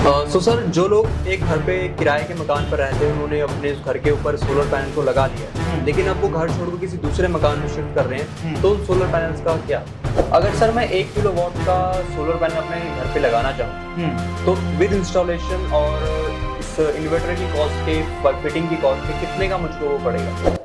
So sir, जो लोग एक घर पे किराए के मकान पर रहते हैं उन्होंने अपने उस घर के ऊपर सोलर पैनल को लगा लिया है, लेकिन अब वो घर छोड़कर किसी दूसरे मकान में शिफ्ट कर रहे हैं, तो उन सोलर पैनल्स का क्या? अगर सर मैं 1 किलोवाट का सोलर पैनल अपने घर पे लगाना चाहूँ तो विद इंस्टॉलेशन और इस इन्वर्टर की कॉस्ट के फिटिंग की कॉस्ट के कितने का मुझको वो पड़ेगा?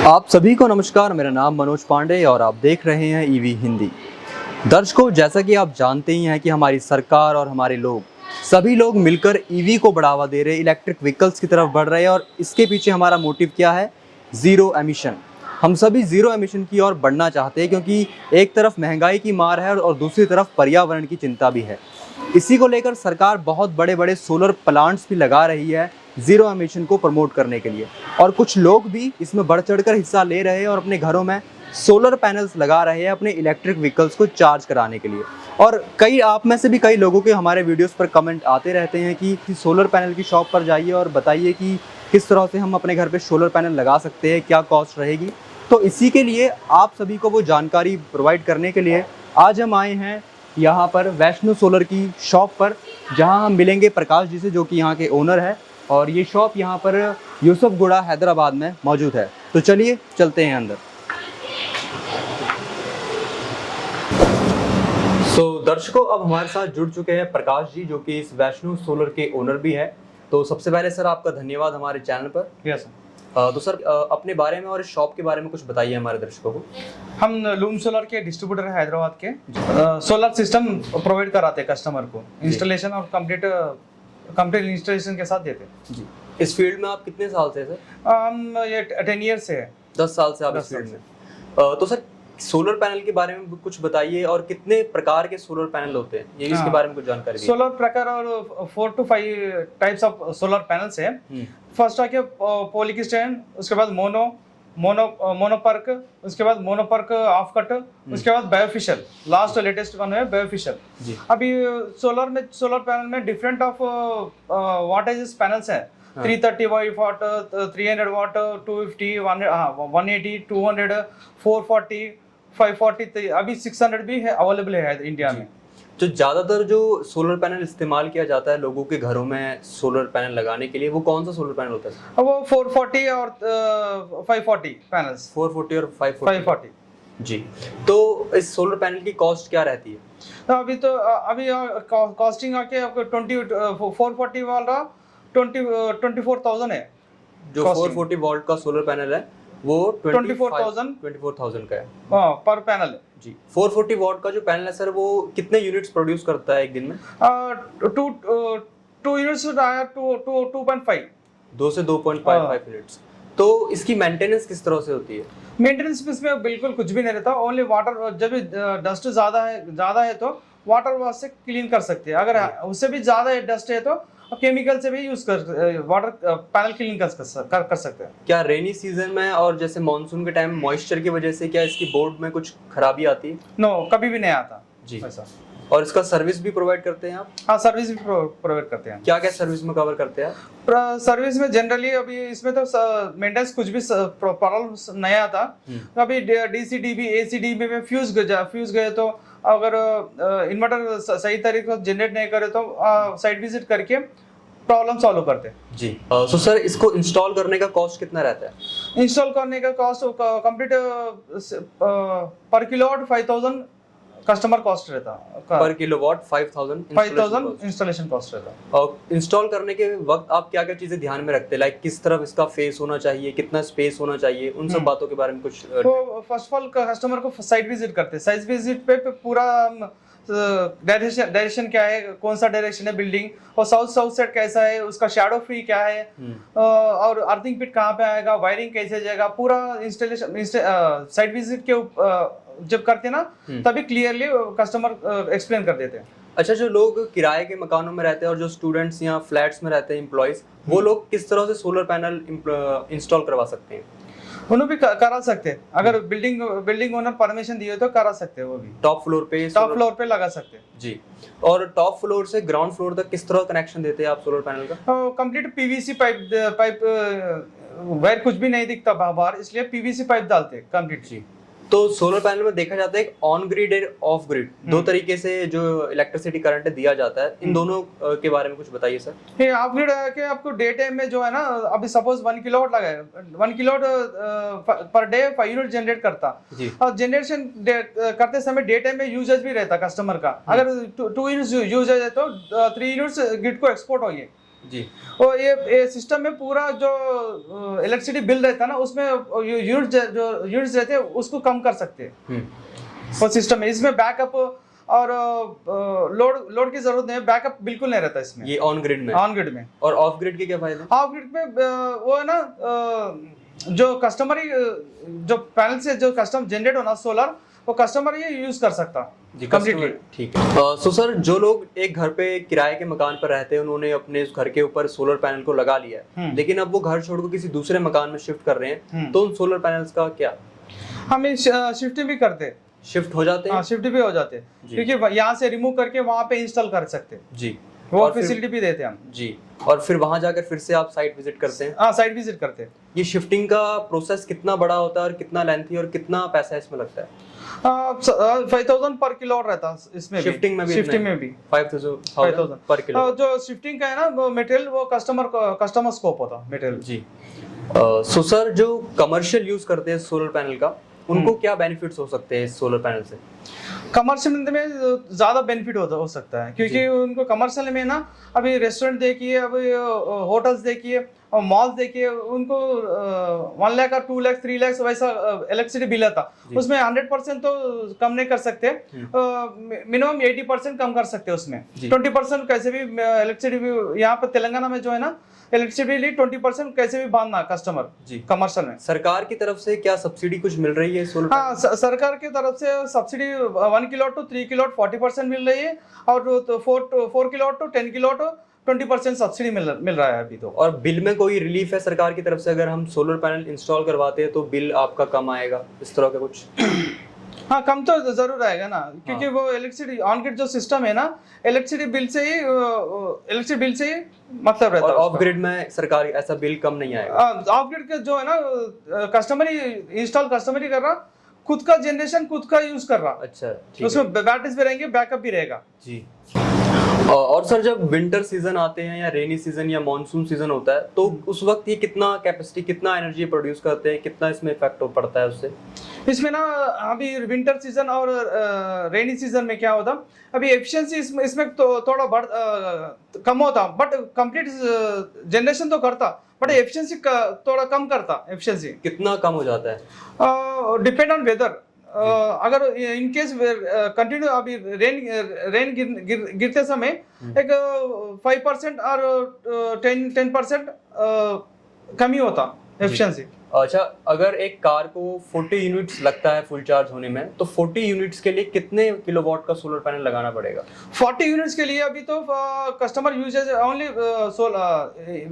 आप सभी को नमस्कार, मेरा नाम मनोज पांडे और आप देख रहे हैं ईवी हिंदी। दर्शकों, जैसा कि आप जानते ही हैं कि हमारी सरकार और हमारे लोग सभी लोग मिलकर ईवी को बढ़ावा दे रहे हैं, इलेक्ट्रिक व्हीकल्स की तरफ बढ़ रहे हैं और इसके पीछे हमारा मोटिव क्या है? Zero emission. हम सभी ज़ीरो एमिशन की ओर बढ़ना चाहते हैं क्योंकि एक तरफ महंगाई की मार है और दूसरी तरफ पर्यावरण की चिंता भी है। इसी को लेकर सरकार बहुत बड़े बड़े सोलर प्लांट्स भी लगा रही है ज़ीरो एमिशन को प्रमोट करने के लिए, और कुछ लोग भी इसमें बढ़ चढ़कर हिस्सा ले रहे हैं और अपने घरों में सोलर पैनल्स लगा रहे हैं अपने इलेक्ट्रिक व्हीकल्स को चार्ज कराने के लिए। और कई आप में से भी कई लोगों के हमारे वीडियोस पर कमेंट आते रहते हैं कि सोलर पैनल की शॉप पर जाइए और बताइए कि किस तरह से हम अपने घर पे सोलर पैनल लगा सकते हैं, क्या कॉस्ट रहेगी। तो इसी के लिए आप सभी को वो जानकारी प्रोवाइड करने के लिए आज हम आए हैं यहाँ पर वैष्णो सोलर की शॉप पर, जहाँ हम मिलेंगे प्रकाश जी से, जो कि यहाँ के ओनर है, और ये शॉप यहाँ पर यूसुफगुड़ा हैदराबाद में मौजूद है। तो चलिए चलते हैं अंदर। दर्शकों, अब हमारे साथ जुड़ चुके हैं प्रकाश जी, जो कि इस वैष्णो सोलर के ओनर भी है। तो सबसे पहले सर आपका धन्यवाद हमारे चैनल पर। यस तो सर अपने बारे में और इस शॉप के बारे में कुछ बताइए हमारे दर्शकों को। हम लूम सोलर के डिस्ट्रीब्यूटर हैं हैदराबाद के। सोलर सिस्टम प्रोवाइड कराते हैं कस्टमर को, इंस्टॉलेशन और कंप्लीट इंस्टॉलेशन के साथ देते हैं जी। इस फील्ड में आप कितने साल से सर? हम ये 10 ईयर से है। 10 साल से आप इस फील्ड में। तो सर सोलर पैनल के बारे में कुछ बताइए, और कितने प्रकार के सोलर पैनल होते हैं, ये इसके बारे में कुछ जानकारी दीजिए। सोलर प्रकार और 4 to 5 types of solar panels है। फर्स्ट आके पॉलीक्रिस्टल, उसके बाद मोनोपर्क, उसके बाद मोनोपर्क ऑफ कट, उसके बाद बायोफिशियल, लास्ट लेटेस्ट वन है बायोफिशियल। अभी सोलर पैनल में डिफरेंट ऑफ वाटेजेस पैनल्स है। 330 वाट, 300 वाट, 250, 180, 200, 440, 540, अभी 600 भी है अवेलेबल है इंडिया में। जो ज़्यादातर जो सोलर पैनल इस्तेमाल किया जाता है लोगों के घरों में सोलर पैनल लगाने के लिए, वो कौन सा सोलर पैनल होता है? वो 440 और 540 पैनल्स। 440 और 540 जी। तो इस सोलर पैनल की कॉस्ट क्या रहती है? अभी कॉस्टिंग आके आपको 440 वाला 24,000 है। जो 440 वोल्ट का सोलर पैनल है वो 24,000 का है पर पैनल है जी। 440 वॉट का जो पैनल है सर, वो कितने यूनिट्स प्रोड्यूस करता है एक दिन में? 2 यूनिट्स, 2.5 2 से 2.55 यूनिट्स। तो इसकी मेंटेनेंस किस तरह से होती है? मेंटेनेंस इसमें बिल्कुल कुछ भी नहीं रहता, ओनली वाटर। जब डस्ट ज्यादा है तो वाटर वॉश से क्लीन कर सकते हैं। अगर उससे भी ज्यादा डस्ट है तो केमिकल से भी यूज कर वाटर पैनल क्लीन कर सकते हैं। क्या रेनी सीजन में और जैसे मानसून के टाइम मॉइस्चर की वजह से क्या इसकी बोर्ड में कुछ खराबी आती है? नो, कभी भी नहीं आता जी ऐसा। और इसका सर्विस भी प्रोवाइड करते हैं आप? हाँ, सर्विस भी प्रोवाइड करते हैं। क्या क्या सर्विस में कवर करते हैं? सर्विस में जनरली अभी इसमें तो मेंटेनेंस कुछ भी प्रॉब्लम नहीं आता। अभी डीसी-डीबी, एसी-डीबी में फ्यूज गए तो अगर इन्वर्टर सही तरीके से जनरेट नहीं करे तो साइट विजिट करके प्रॉब्लम सॉल्व करते हैं जी। सो सर, इसको इंस्टॉल करने का कॉस्ट कितना रहता है? इंस्टॉल करने का कॉस्ट कंप्लीट पर किलोवाट 5,000 कस्टमर कॉस्ट रहता है। पर किलोवाट 5,000 इंस्टॉलेशन कॉस्ट रहता है। और इंस्टॉल करने के वक्त आप क्या क्या चीजें ध्यान में रखते हैं? लाइक किस तरफ इसका फेस होना चाहिए, कितना स्पेस होना चाहिए, उन सब बातों के बारे में कुछ? तो फर्स्ट ऑफ ऑल कस्टमर को साइट विजिट करते हैं। साइट विजिट पे पूरा डायरेक्शन क्या है, कौन सा डायरेक्शन है बिल्डिंग, और साउथ साइड कैसा है, उसका शैडो फ्री क्या है, और अर्थिंग पिट कहाँ पे आएगा, वायरिंग कैसे जाएगा, पूरा इंस्टॉलेशन साइट विजिट के जब करते ना तभी क्लियरली कस्टमर एक्सप्लेन कर देते हैं। अच्छा, जो लोग किराए के मकानों में रहते हैं और जो स्टूडेंट्स या फ्लैट्स में रहते हैं एम्प्लॉइज, वो लोग किस तरह से सोलर पैनल इंस्टॉल करवा सकते हैं? उन्हें भी करा सकते हैं, अगर बिल्डिंग ओनर परमिशन दिए तो करा सकते हैं। वो भी टॉप फ्लोर पे लगा सकते हैं जी। और टॉप फ्लोर से ग्राउंड फ्लोर तक किस तरह कनेक्शन देते हैं आप सोलर पैनल का? कंप्लीट पीवीसी पाइप वायर कुछ भी नहीं दिखता बाहर, इसलिए पीवीसी पाइप डालते हैं कंप्लीट जी। तो सोलर पैनल में देखा जाता है एक ऑन ग्रिड और ऑफ ग्रिड दो तरीके से जो इलेक्ट्रिसिटी करंट दिया जाता है, इन दोनों के बारे में कुछ बताइए सर। ये ऑफ ग्रिड है कि आपको डे टाइम में जो है ना, अभी सपोज 1 किलोवाट लगा है, 1 kilowatt per day 5 unit generate करता जी। और जनरेशन करते समय डे टाइम में यूजेज भी रहता कस्टमर का। अगर 2 यूनिट्स यूजेज है तो 3 यूनिट्स ग्रिड को एक्सपोर्ट होगी जी। और ये सिस्टम में पूरा जो इलेक्ट्रिसिटी बिल रहता है ना, उसमें यूनिट्स रहते हैं उसको कम कर सकते हैं वो सिस्टम में। इसमें बैकअप और लोड की जरूरत नहीं है, बैकअप बिल्कुल नहीं रहता इसमें, ये ऑन ग्रिड में। ऑन ग्रिड में। और ऑफ ग्रिड के क्या फायदे? ऑफ ग्रिड में वो है ना, जो कस्टमर जो पैनल से जो कस्टमर जनरेट होना सोलर, वो कस्टमर ये यूज कर सकता जी कंप्लीटली। ठीक है। सो सर, जो लोग एक घर पे किराए के मकान पर रहते हैं, उन्होंने अपने उस घर के ऊपर सोलर पैनल को लगा लिया है, लेकिन अब वो घर छोड़कर किसी दूसरे मकान में शिफ्ट कर रहे हैं, तो उन सोलर पैनल्स का क्या? हम शिफ्टिंग भी करते हैं, शिफ्ट हो जाते हैं। हाँ, शिफ्ट भी हो जाते हैं, क्योंकि यहाँ से रिमूव करके वहाँ पे इंस्टॉल कर सकते हैं जी, वो फैसिलिटी भी देते हैं हम जी। और फिर वहां जाकर फिर से आप साइट विजिट करते हैं? हाँ, साइट विजिट करते हैं। ये शिफ्टिंग का प्रोसेस कितना बड़ा होता है और कितना लेंथी और कितना पैसा इसमें लगता है? 5000 पर किलो रहता है इसमें, शिफ्टिंग में भी 5000 पर किलो। जो शिफ्टिंग का है ना, वो मटेरियल वो कस्टमर स्कोप होता मटेरियल जी। सो सर, जो कमर्शियल यूज करते हैं सोलर पैनल का, उनको क्या बेनिफिट्स हो सकते हैं इस सोलर पैनल से? कमर्शियल में ज्यादा बेनिफिट हो सकता है, क्योंकि उनको कमर्शियल में ना, अभी रेस्टोरेंट देखिए, अभी होटल्स देखिए और मॉल्स देखिए, उनको 1 लाख और 2 लाख 3 लाख वैसा इलेक्ट्रिसिटी बिल आता, उसमें 100% तो कम नहीं कर सकते, मिनिमम 80% कम कर सकते हैं उसमें। 20% कैसे भी इलेक्ट्रिसिटी यहाँ पर तेलंगाना में जो है ना, इलेक्ट्रिसिटी 20% कैसे भी बांधना कस्टमर जी कमर्शियल में। सरकार की तरफ से क्या सब्सिडी कुछ मिल रही है सोलर? हाँ, सरकार की तरफ से सब्सिडी 1 किलोवाट टू 3 किलोवाट 40% मिल रही है, और 4 किलोवाट टू 10 किलोवाट 20% सब्सिडी मिल रहा है अभी तो। और बिल में कोई रिलीफ है सरकार की तरफ से? अगर हम सोलर पैनल इंस्टॉल करवाते हैं तो बिल आपका कम आएगा, इस तरह का कुछ? हाँ, कम तो जरूर आएगा ना, क्योंकि वो इलेक्ट्रिसिटी ऑन ग्रिड जो सिस्टम है ना, इलेक्ट्रिसिटी बिल से ही मतलब रहता है। ऑफ ग्रिड में सरकार ऐसा बिल कम नहीं आएगा? ऑफ ग्रिड का जो है ना, कस्टमर ही कर रहा, खुद का जनरेशन खुद का यूज कर रहा। अच्छा, उसमें बैटरीज भी रहेंगे, बैकअप भी रहेगा जी। और सर, जब विंटर सीजन आते हैं या रेनी सीजन या मॉनसून सीजन होता है, तो उस वक्त ये कितना कैपेसिटी, कितना एनर्जी प्रोड्यूस करते हैं, कितना इसमें इफेक्ट पड़ता है उससे? इसमें ना, अभी विंटर सीजन और रेनी सीजन में क्या होता, अभी एफिशिएंसी इसमें तो थोड़ा कम होता, बट कंप्लीट जनरेशन तो करता, बट एफिशिएंसी थोड़ा कम करता। एफिशिएंसी कितना कम हो जाता है? Depend on whether. अगर इन केस कंटिन्यू अभी रेन गिरते समय एक 5% और 10% कमी होता एफिशिएंसी। अच्छा, अगर एक कार को 40 यूनिट्स लगता है फुल चार्ज होने में, तो 40 यूनिट्स के लिए कितने किलोवाट का सोलर पैनल लगाना पड़ेगा? 40 यूनिट्स के लिए अभी तो customer uses only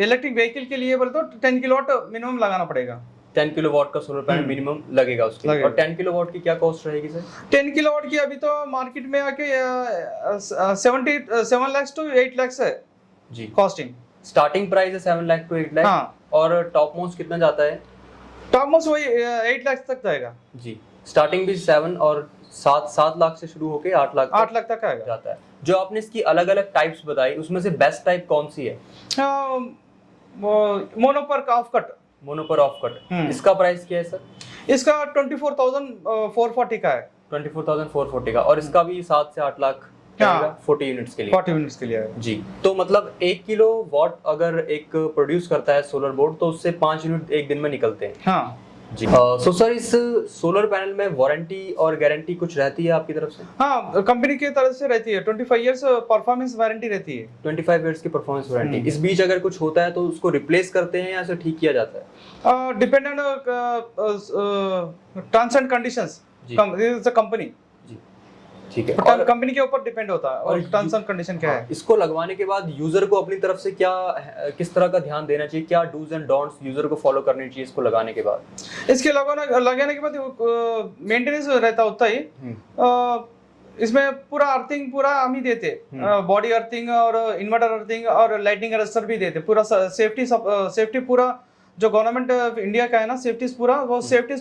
electric vehicle के लिए बोले तो 10 किलोवाट मिनिमम लगाना पड़ेगा। 10 किलोवाट का सोलर पैनल मिनिमम लगेगा उसके लिए। और 10 किलोवाट की क्या कॉस्ट रहेगी सर? 10 किलोवाट की अभी तो मार्केट में आके 7 लाख टू 8 लाख है जी कॉस्टिंग। स्टार्टिंग प्राइस है 7 लाख टू 8 लाख। हाँ। और टॉप मोस्ट कितना जाता है? टॉप मोस्ट वही 8 लाख तक जाएगा जी। स्टार्टिंग भी 7 और 7 लाख से शुरू होके 8 लाख तक आएगा जाता है। जो आपने इसकी अलग अलग टाइप्स बताई, उसमें से बेस्ट टाइप कौन सी है? मोनोपर्क ऑफ कट। मोनोपर ऑफ कट, इसका प्राइस क्या है सर? इसका 24,440 का है। 24,440 का। और इसका भी 7 से 8 लाख 40 यूनिट्स के लिए। 40 यूनिट्स के लिए जी। तो मतलब 1 किलो वाट अगर एक प्रोड्यूस करता है सोलर बोर्ड, तो उससे 5 यूनिट एक दिन में निकलते हैं। हाँ जी। सो सर, इस सोलर पैनल में वारंटी और गारंटी कुछ रहती है आपकी तरफ से? हाँ, कंपनी की तरफ से रहती है। 25 इयर्स परफॉर्मेंस वारंटी रहती है। 25 इयर्स की परफॉर्मेंस वारंटी। इस बीच अगर कुछ होता है तो उसको रिप्लेस करते हैं या उसे ठीक किया जाता है? Dependent terms and conditions, company. ठीक है। और कंपनी के ऊपर डिपेंड होता है और टर्म्स एंड कंडीशन क्या है। इसको लगवाने के बाद यूजर को अपनी तरफ से किस तरह का ध्यान देना चाहिए, क्या डूज एंड डोंट्स यूजर को फॉलो करनी चाहिए इसको लगाने के बाद? इसके लगाने के बाद मेंटेनेंस रहता होता ही। इसमें पूरा अर्थिंग पूरा हम ही देते, बॉडी अर्थिंग और इन्वर्टर अर्थिंग और लाइटिंग अरेस्टर भी देते। पूरा सेफ्टी पूरा जो गवर्नमेंट ऑफ इंडिया का है ना, सेफ्टीज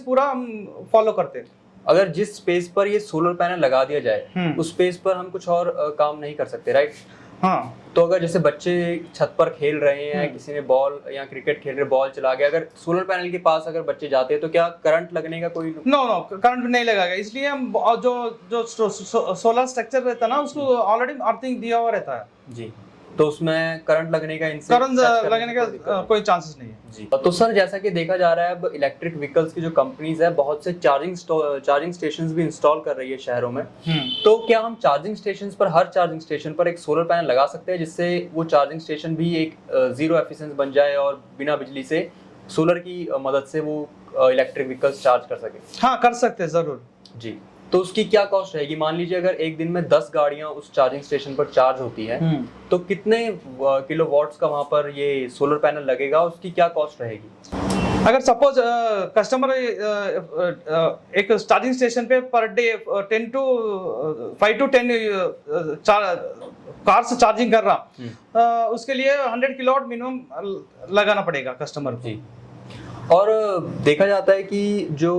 पूरा हम फॉलो करते हैं। अगर जिस स्पेस पर ये सोलर पैनल लगा दिया जाए उस स्पेस पर हम कुछ और काम नहीं कर सकते, राइट? हाँ। तो अगर जैसे बच्चे छत पर खेल रहे हैं, किसी ने बॉल या क्रिकेट खेल रहे, बॉल चला गया, अगर सोलर पैनल के पास अगर बच्चे जाते हैं तो क्या करंट लगने का कोई? नो करंट नहीं लगेगा, इसलिए हम जो सोलर स्ट्रक्चर रहता है ना उसको ऑलरेडी अर्थिंग दिया हुआ रहता है जी, तो उसमें करंट लगने का करंट लगने का कोई चांसेस नहीं है जी। तो सर जैसा कि देखा जा रहा है अब इलेक्ट्रिक व्हीकल्स की जो कंपनीज है बहुत से चार्जिंग स्टेशंस भी इंस्टॉल कर रही है शहरों में। तो क्या हम चार्जिंग स्टेशंस पर, हर चार्जिंग स्टेशन पर एक सोलर पैनल लगा सकते हैं जिससे वो चार्जिंग स्टेशन भी एक जीरो एफिशिएंसी बन जाए और बिना बिजली से सोलर की मदद से वो इलेक्ट्रिक व्हीकल्स चार्ज कर सके? हाँ, कर सकते हैं जरूर जी। तो उसकी क्या कॉस्ट रहेगी? मान लीजिए अगर एक दिन में 10 गाड़ियां उस चार्जिंग स्टेशन पर चार्ज होती है तो कितने किलोवाट्स का वहां पर ये सोलर पैनल लगेगा, उसकी क्या कॉस्ट रहेगी? अगर सपोज कस्टमर एक चार्जिंग स्टेशन पे पर डे 5 to 10 कार से चार्जिंग कर रहा, उसके लिए 100 किलोवाट मिनिमम लगाना पड़ेगा कस्टमर को जी। और देखा जाता है कि जो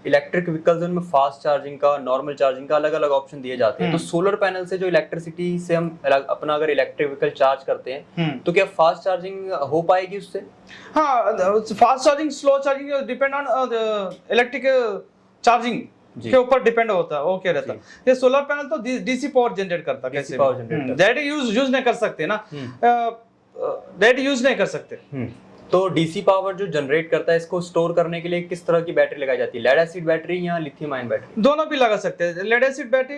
इलेक्ट्रिक व्हीकल्स उनमें फास्ट चार्जिंग का, नॉर्मल चार्जिंग का अलग अलग ऑप्शन दिए जाते हैं। तो सोलर पैनल से जो इलेक्ट्रिसिटी से हम अपना अगर इलेक्ट्रिक व्हीकल चार्ज करते हैं तो क्या फास्ट चार्जिंग हो पाएगी उससे? हाँ, fast charging, slow charging depend on electric charging के ऊपर डिपेंड होता है, ओके रहता है। ये सोलर पैनल तो डीसी पावर जनरेट करता है, कैसे पावर जनरेट दैट यूज नहीं कर सकते ना, दैट यूज नहीं कर सकते। तो डीसी पावर जो जनरेट करता है इसको स्टोर करने के लिए किस तरह की बैटरी लगाई जाती है? लेड एसिड बैटरी या लिथियम आयन बैटरी? दोनों भी लगा सकते हैं। लेड एसिड बैटरी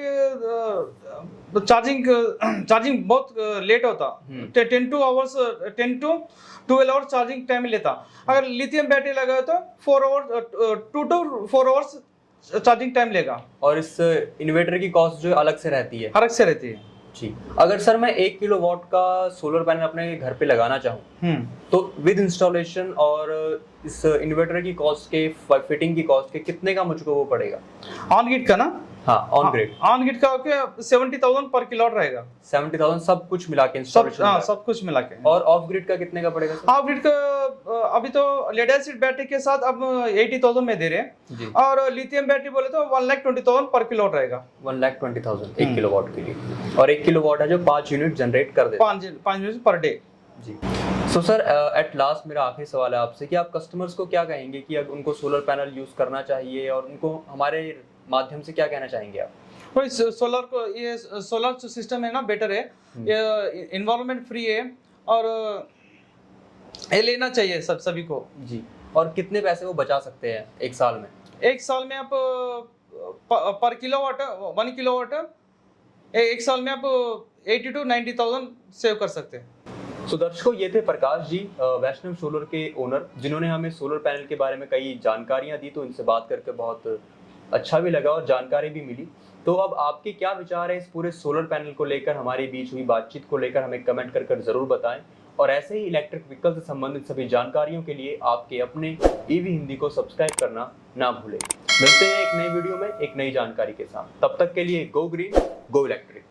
चार्जिंग बहुत लेट होता, 10 to 12 आवर्स चार्जिंग टाइम लेता। अगर लिथियम बैटरी लगाए तो 2 to 4 आवर्स चार्जिंग टाइम लेगा। और इस इन्वर्टर की कॉस्ट जो अलग से रहती है? अलग से रहती है जी। अगर सर मैं 1 किलोवाट का सोलर पैनल अपने घर पे लगाना चाहूँ तो विद इंस्टॉलेशन और इस इन्वर्टर की कॉस्ट के, फिटिंग की कॉस्ट के कितने का मुझको वो पड़ेगा? ऑन ग्रिड का ना? हाँ, ऑन ग्रिड का ओके 70,000 पर किलोवाट रहेगा। 70,000 सब कुछ मिला के इंस्टॉलेशन? हाँ, सब कुछ मिला के। और ऑफ ग्रिड का कितने का पड़ेगा सर? ऑफ ग्रिड का अभी तो लेड एसिड बैटरी के साथ अब 80,000 में दे रहे हैं जी। और लिथियम बैटरी बोले तो 1,20,000 पर किलोवाट रहेगा। 1,20,000 1 किलोवाट के लिए। और 1 किलोवाट है जो 5 यूनिट जनरेट कर देता है? 5 यूनिट पर डे जी। सो सर एट लास्ट मेरा आखिरी सवाल है आपसे कि आप कस्टमर्स को क्या कहेंगे कि अब उनको सोलर पैनल यूज करना चाहिए और उनको हमारे माध्यम से क्या कहना चाहेंगे आप? कोई सोलर को, ये सोलर सिस्टम है ना, बेटर है, ये एनवायरनमेंट फ्री है और ये लेना चाहिए सभी को जी। और कितने पैसे वो बचा सकते हैं एक साल में? एक साल में आप पर किलोवाट 1 किलोवाट एक साल में आप 80 to 90,000 सेव कर सकते हैं। तो दर्शकों, ये थे प्रकाश जी, वैष्णव सोलर के ओनर, जिन्होंने हमें सोलर पैनल के बारे में कई जानकारियां दी। तो इनसे बात करके बहुत अच्छा भी लगा और जानकारी भी मिली। तो अब आपके क्या विचार है इस पूरे सोलर पैनल को लेकर, हमारे बीच हुई बातचीत को लेकर हमें कमेंट कर जरूर बताएं। और ऐसे ही इलेक्ट्रिक व्हीकल से संबंधित सभी जानकारियों के लिए आपके अपने ईवी हिंदी को सब्सक्राइब करना ना भूलें। मिलते हैं एक नई वीडियो में एक नई जानकारी के साथ। तब तक के लिए गो ग्रीन, गो इलेक्ट्रिक।